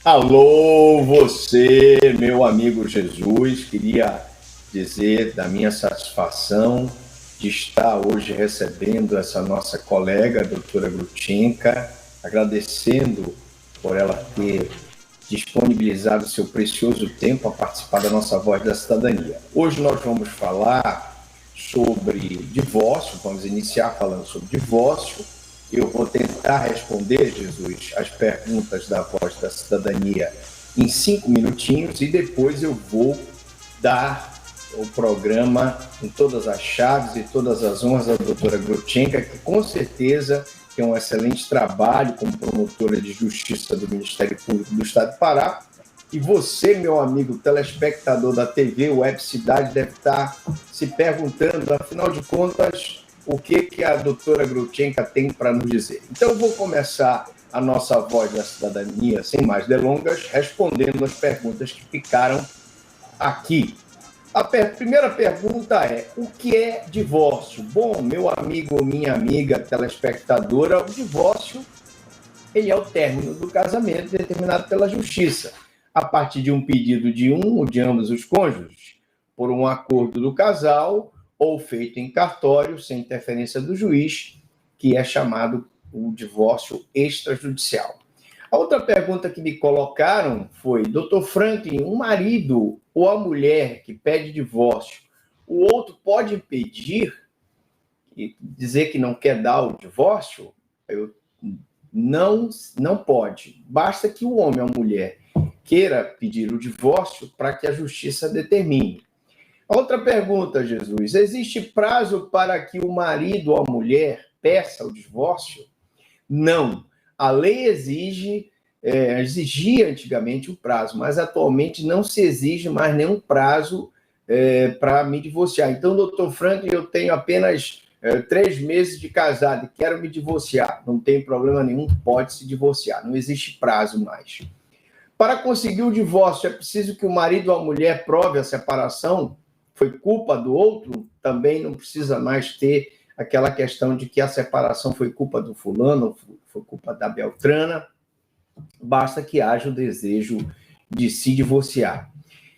Alô, você, meu amigo Jesus, queria dizer da minha satisfação de estar hoje recebendo essa nossa colega, a doutora Grutinka, agradecendo por ela ter disponibilizado seu precioso tempo a participar da nossa Voz da Cidadania. Hoje nós vamos falar sobre divórcio, vamos iniciar falando sobre divórcio. Eu vou tentar responder, Jesus, as perguntas da Voz da Cidadania em 5 minutinhos e depois eu vou dar o programa em todas as chaves e todas as honras à doutora Grutinka, que com certeza tem um excelente trabalho como promotora de justiça do Ministério Público do Estado do Pará. E você, meu amigo telespectador da TV Web Cidade, deve estar se perguntando, afinal de contas, o que a doutora Grutinka tem para nos dizer. Então, eu vou começar a nossa Voz da Cidadania, sem mais delongas, respondendo as perguntas que ficaram aqui. A primeira pergunta é: o que é divórcio? Bom, meu amigo ou minha amiga telespectadora, o divórcio ele é o término do casamento determinado pela justiça, a partir de um pedido de um ou de ambos os cônjuges, por um acordo do casal ou feito em cartório, sem interferência do juiz, que é chamado o divórcio extrajudicial. A outra pergunta que me colocaram foi: doutor Franklin, um marido ou a mulher que pede divórcio, o outro pode impedir e dizer que não quer dar o divórcio? Não pode. Basta que o homem ou a mulher queira pedir o divórcio para que a justiça determine. A outra pergunta, Jesus: existe prazo para que o marido ou a mulher peça o divórcio? Não. A lei exigia antigamente o prazo, mas atualmente não se exige mais nenhum prazo para me divorciar. Então, doutor Franklin, eu tenho apenas 3 meses de casado e quero me divorciar. Não tem problema nenhum, pode se divorciar. Não existe prazo mais. Para conseguir o divórcio, é preciso que o marido ou a mulher prove a separação? Foi culpa do outro? Também não precisa mais ter aquela questão de que a separação foi culpa do fulano, foi culpa da Beltrana. Basta que haja o desejo de se divorciar.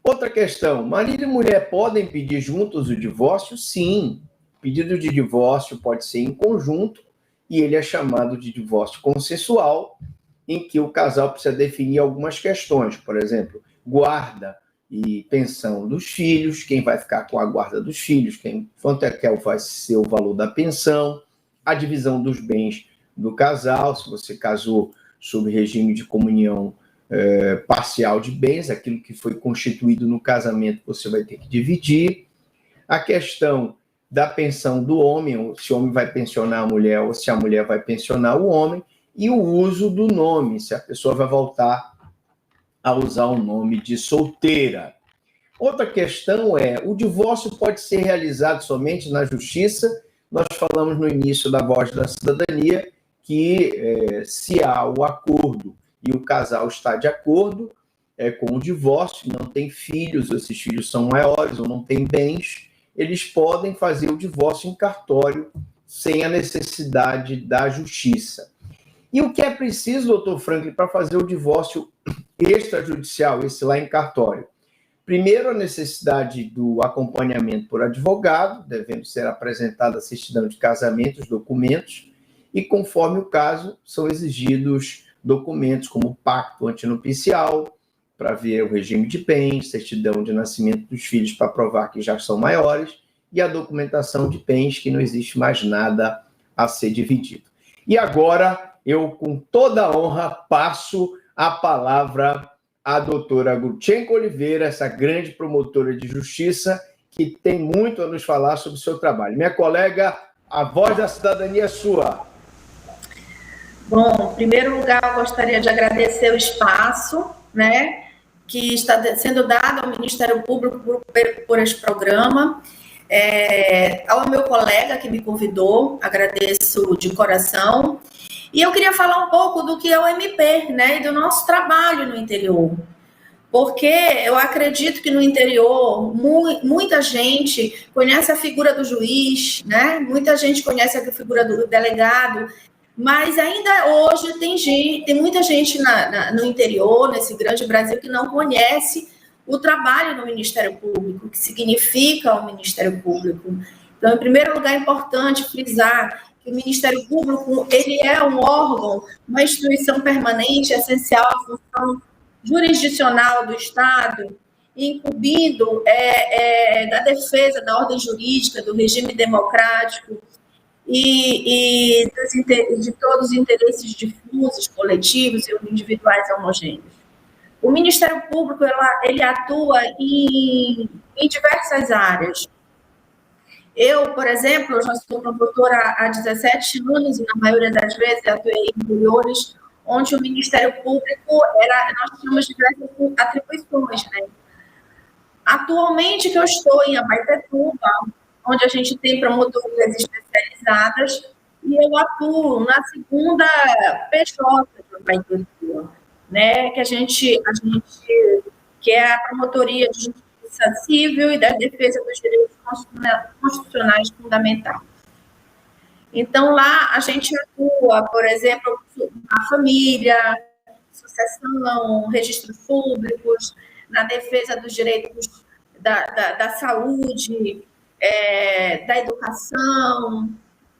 Outra questão: marido e mulher podem pedir juntos o divórcio? Sim. O pedido de divórcio pode ser em conjunto e ele é chamado de divórcio consensual, em que o casal precisa definir algumas questões, por exemplo, guarda e pensão dos filhos, quem vai ficar com a guarda dos filhos, quanto é que vai ser o valor da pensão, a divisão dos bens do casal, se você casou sob regime de comunhão parcial de bens, aquilo que foi constituído no casamento você vai ter que dividir, a questão da pensão do homem, se o homem vai pensionar a mulher ou se a mulher vai pensionar o homem, e o uso do nome, se a pessoa vai voltar a usar o nome de solteira. Outra questão é: o divórcio pode ser realizado somente na justiça? Nós falamos no início da Voz da Cidadania que se há o acordo e o casal está de acordo com o divórcio, não tem filhos, esses filhos são maiores ou não têm bens, eles podem fazer o divórcio em cartório sem a necessidade da justiça. E o que é preciso, doutor Franklin, para fazer o divórcio extrajudicial, esse lá em cartório? Primeiro, a necessidade do acompanhamento por advogado, devendo ser apresentada a certidão de casamento, os documentos, e conforme o caso, são exigidos documentos como pacto antinupcial, para ver o regime de bens, certidão de nascimento dos filhos para provar que já são maiores, e a documentação de bens, que não existe mais nada a ser dividido. E agora, eu, com toda a honra, passo a palavra à doutora Grutinka Oliveira, essa grande promotora de justiça, que tem muito a nos falar sobre o seu trabalho. Minha colega, a Voz da Cidadania é sua. Bom, em primeiro lugar, eu gostaria de agradecer o espaço, que está sendo dado ao Ministério Público por este programa. Ao meu colega que me convidou, agradeço de coração. E eu queria falar um pouco do que é o MP, e do nosso trabalho no interior. Porque eu acredito que no interior muita gente conhece a figura do juiz, muita gente conhece a figura do delegado, Mas ainda hoje tem muita gente no interior, nesse grande Brasil, que não conhece o trabalho no Ministério Público, o que significa o Ministério Público. Então, em primeiro lugar, é importante frisar que o Ministério Público ele é um órgão, uma instituição permanente, essencial à função jurisdicional do Estado, incumbindo da defesa da ordem jurídica, do regime democrático, e de todos os interesses difusos, coletivos e individuais homogêneos. O Ministério Público ele atua em diversas áreas. Eu, por exemplo, já sou promotora há 17 anos e, na maioria das vezes, atuei em interiores onde o Ministério Público nós tínhamos diversas atribuições, né? Atualmente, que eu estou em Abaetetuba, onde a gente tem promotorias especializadas, e eu atuo na segunda PJ de Abaetetuba, né? Que é a Promotoria de Justiça Civil e da Defesa dos Direitos Constitucionais Fundamentais. Então, lá a gente atua, por exemplo, a família, sucessão, registros públicos, na defesa dos direitos da saúde, da educação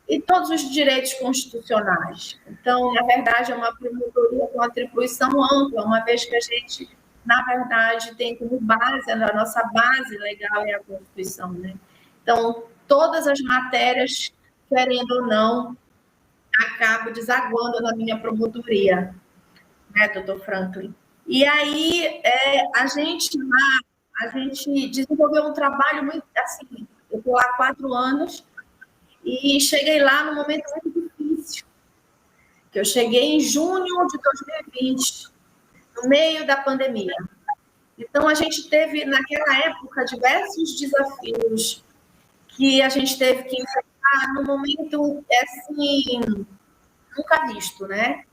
e todos os direitos constitucionais. Então, na verdade, é uma promotoria com atribuição ampla, uma vez que a gente, na verdade, tem como base, a nossa base legal é a Constituição, né? Então, todas as matérias, querendo ou não, acabam desaguando na minha promotoria, né, doutor Franklin? E aí, a gente desenvolveu um trabalho muito, assim, eu estou há 4 anos e cheguei lá num momento muito difícil, que eu cheguei em junho de 2020, no meio da pandemia. Então, a gente teve, naquela época, diversos desafios que a gente teve que enfrentar num momento, assim, nunca visto, né?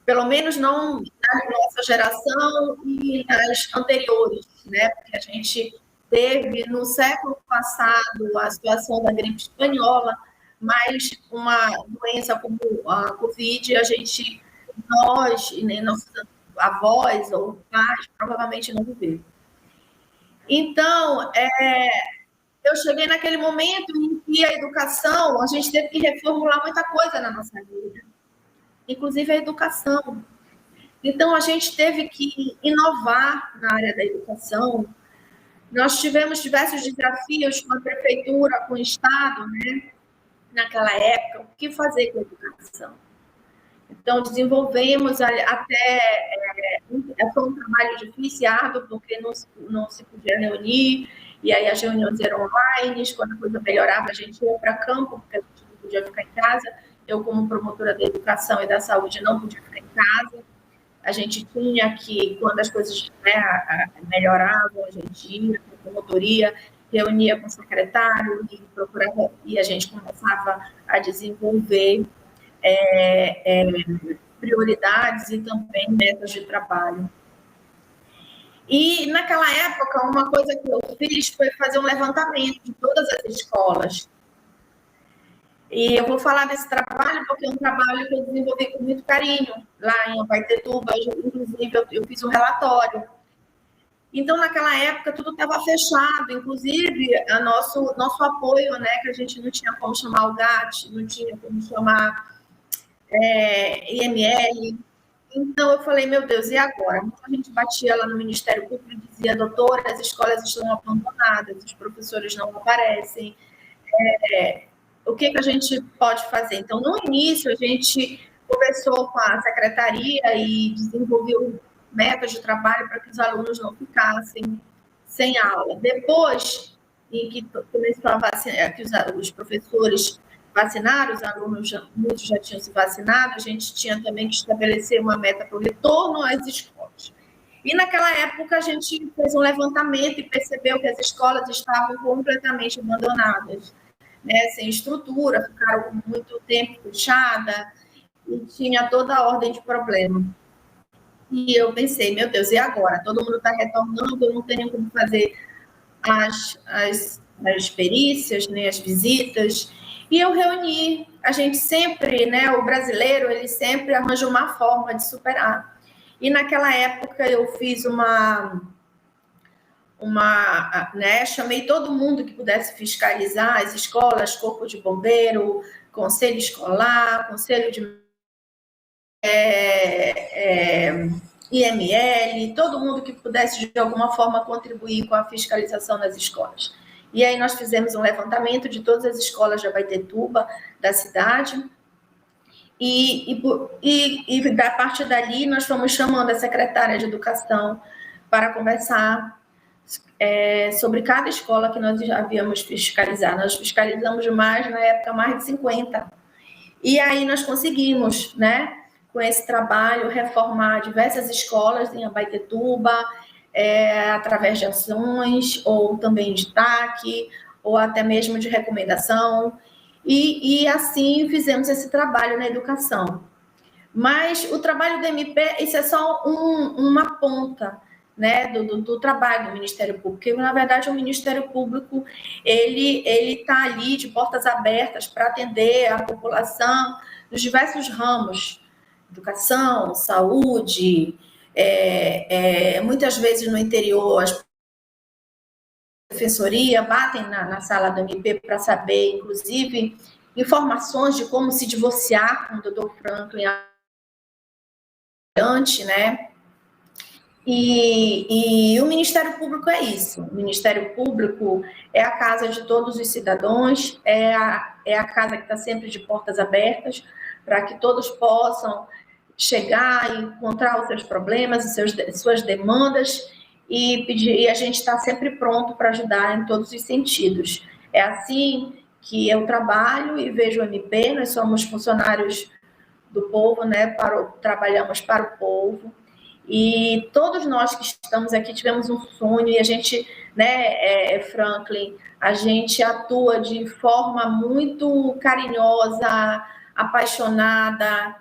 Pelo menos não na nossa geração e nas anteriores, né? Porque a gente teve, no século passado, a situação da gripe espanhola, mas uma doença como a Covid, nós, e nem nossos avós ou pais, provavelmente não viveram. Então, eu cheguei naquele momento em que a educação, a gente teve que reformular muita coisa na nossa vida, inclusive a educação. Então, a gente teve que inovar na área da educação. Nós tivemos diversos desafios com a prefeitura, com o Estado, né? Naquela época, o que fazer com a educação? Então, desenvolvemos foi um trabalho difícil e árduo, porque não se podia reunir, e aí as reuniões eram online, quando a coisa melhorava, a gente ia para campo, porque a gente não podia ficar em casa. Eu, como promotora da educação e da saúde, não podia ficar em casa. A gente tinha que, quando as coisas, né, melhoravam, a gente ia para a promotoria, reunia com o secretário e procurava, e a gente começava a desenvolver prioridades e também metas de trabalho. E, naquela época, uma coisa que eu fiz foi fazer um levantamento de todas as escolas. E eu vou falar desse trabalho porque é um trabalho que eu desenvolvi com muito carinho lá em Abaetetuba. Inclusive, eu fiz um relatório. Então, naquela época, tudo estava fechado, inclusive nosso apoio, né, que a gente não tinha como chamar o GAT, não tinha como chamar IML. Então, eu falei, meu Deus, e agora? Então, a gente batia lá no Ministério Público e dizia, doutora, as escolas estão abandonadas, os professores não aparecem, o que a gente pode fazer? Então, no início, a gente conversou com a secretaria e desenvolveu metas de trabalho para que os alunos não ficassem sem aula. Depois, em que começou a vacinar, que os professores vacinaram, os alunos, muitos já tinham se vacinado, a gente tinha também que estabelecer uma meta para o retorno às escolas. E, naquela época, a gente fez um levantamento e percebeu que as escolas estavam completamente abandonadas, né, sem estrutura, ficaram muito tempo fechadas e tinha toda a ordem de problema. E eu pensei, meu Deus, e agora? Todo mundo está retornando, eu não tenho como fazer as perícias, nem as visitas. E eu reuni a gente sempre, né, o brasileiro, ele sempre arranja uma forma de superar. E naquela época eu fiz né, chamei todo mundo que pudesse fiscalizar as escolas, corpo de bombeiro, conselho escolar, conselho de IML, todo mundo que pudesse de alguma forma contribuir com a fiscalização das escolas. E aí nós fizemos um levantamento de todas as escolas de Abaetetuba, da cidade, e da parte dali nós fomos chamando a secretária de Educação para conversar sobre cada escola que nós já havíamos fiscalizado. Nós fiscalizamos mais, na época, mais de 50. E aí nós conseguimos, né, com esse trabalho, reformar diversas escolas em Abaetetuba, através de ações, ou também de TAC, ou até mesmo de recomendação, e assim fizemos esse trabalho na educação. Mas o trabalho do MP, isso é só uma ponta, né, do trabalho do Ministério Público, porque, na verdade, o Ministério Público, ele está ali de portas abertas para atender a população nos diversos ramos, educação, saúde, muitas vezes no interior, as defensoria batem na sala do MP para saber, inclusive, informações de como se divorciar com o Dr. Franklin antes, né? E o Ministério Público é isso. O Ministério Público é a casa de todos os cidadãos, é a casa que está sempre de portas abertas para que todos possam chegar e encontrar os seus problemas, suas demandas e a gente está sempre pronto para ajudar em todos os sentidos. É assim que eu trabalho e vejo o MP, nós somos funcionários do povo, né, trabalhamos para o povo, e todos nós que estamos aqui tivemos um sonho e a gente, né, Franklin, a gente atua de forma muito carinhosa, apaixonada,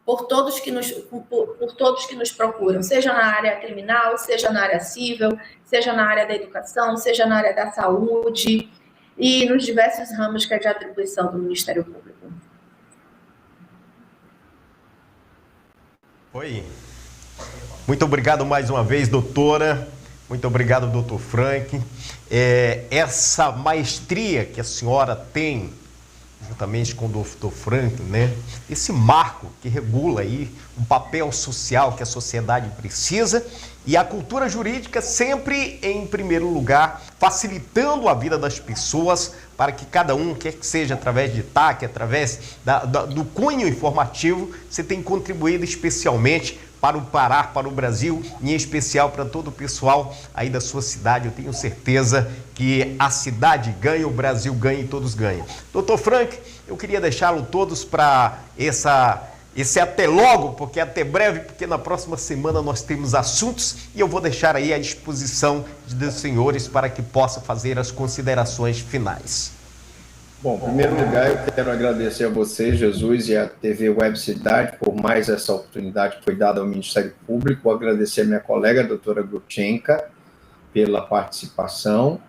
por todos que nos procuram, seja na área criminal, seja na área civil, seja na área da educação, seja na área da saúde e nos diversos ramos que é de atribuição do Ministério Público. Oi. Muito obrigado mais uma vez, doutora. Muito obrigado, doutor Frank. Essa maestria que a senhora tem juntamente com o Dr. Franklin, né? Esse marco que regula aí um papel social que a sociedade precisa e a cultura jurídica sempre em primeiro lugar, facilitando a vida das pessoas para que cada um, quer que seja através de TAC, através do cunho informativo, você tem contribuído especialmente para o Pará, para o Brasil, e em especial para todo o pessoal aí da sua cidade. Eu tenho certeza que a cidade ganha, o Brasil ganha e todos ganham. Doutor Frank, eu queria deixá-lo todos para esse até logo, porque até breve, porque na próxima semana nós temos assuntos e eu vou deixar aí à disposição dos senhores para que possa fazer as considerações finais. Bom, em primeiro lugar, eu quero agradecer a você, Jesus, e a TV Web Cidade por mais essa oportunidade que foi dada ao Ministério Público. Agradecer a minha colega, a doutora Grutchenka, pela participação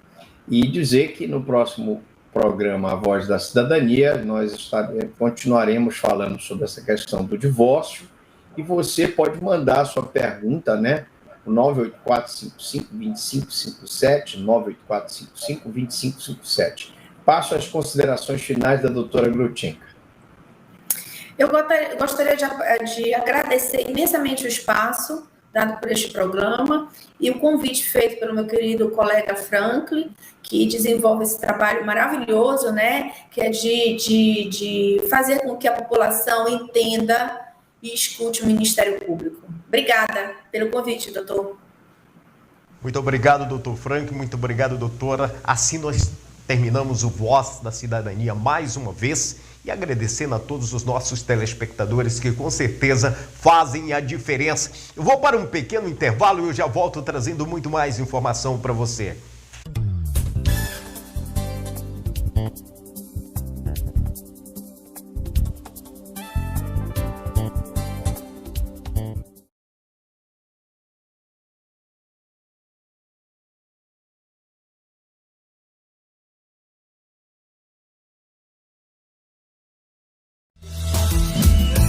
e dizer que no próximo programa A Voz da Cidadania, nós continuaremos falando sobre essa questão do divórcio e você pode mandar a sua pergunta, né? O 98455-2557, 98455-2557. Passo às considerações finais da doutora Grutchenka. Eu gostaria de agradecer imensamente o espaço dado por este programa e o convite feito pelo meu querido colega Franklin, que desenvolve esse trabalho maravilhoso, né, que é de fazer com que a população entenda e escute o Ministério Público. Obrigada pelo convite, doutor. Muito obrigado, doutor Frank, muito obrigado, doutora. Assim nós terminamos o Voz da Cidadania mais uma vez e agradecendo a todos os nossos telespectadores que com certeza fazem a diferença. Eu vou para um pequeno intervalo e eu já volto trazendo muito mais informação para você.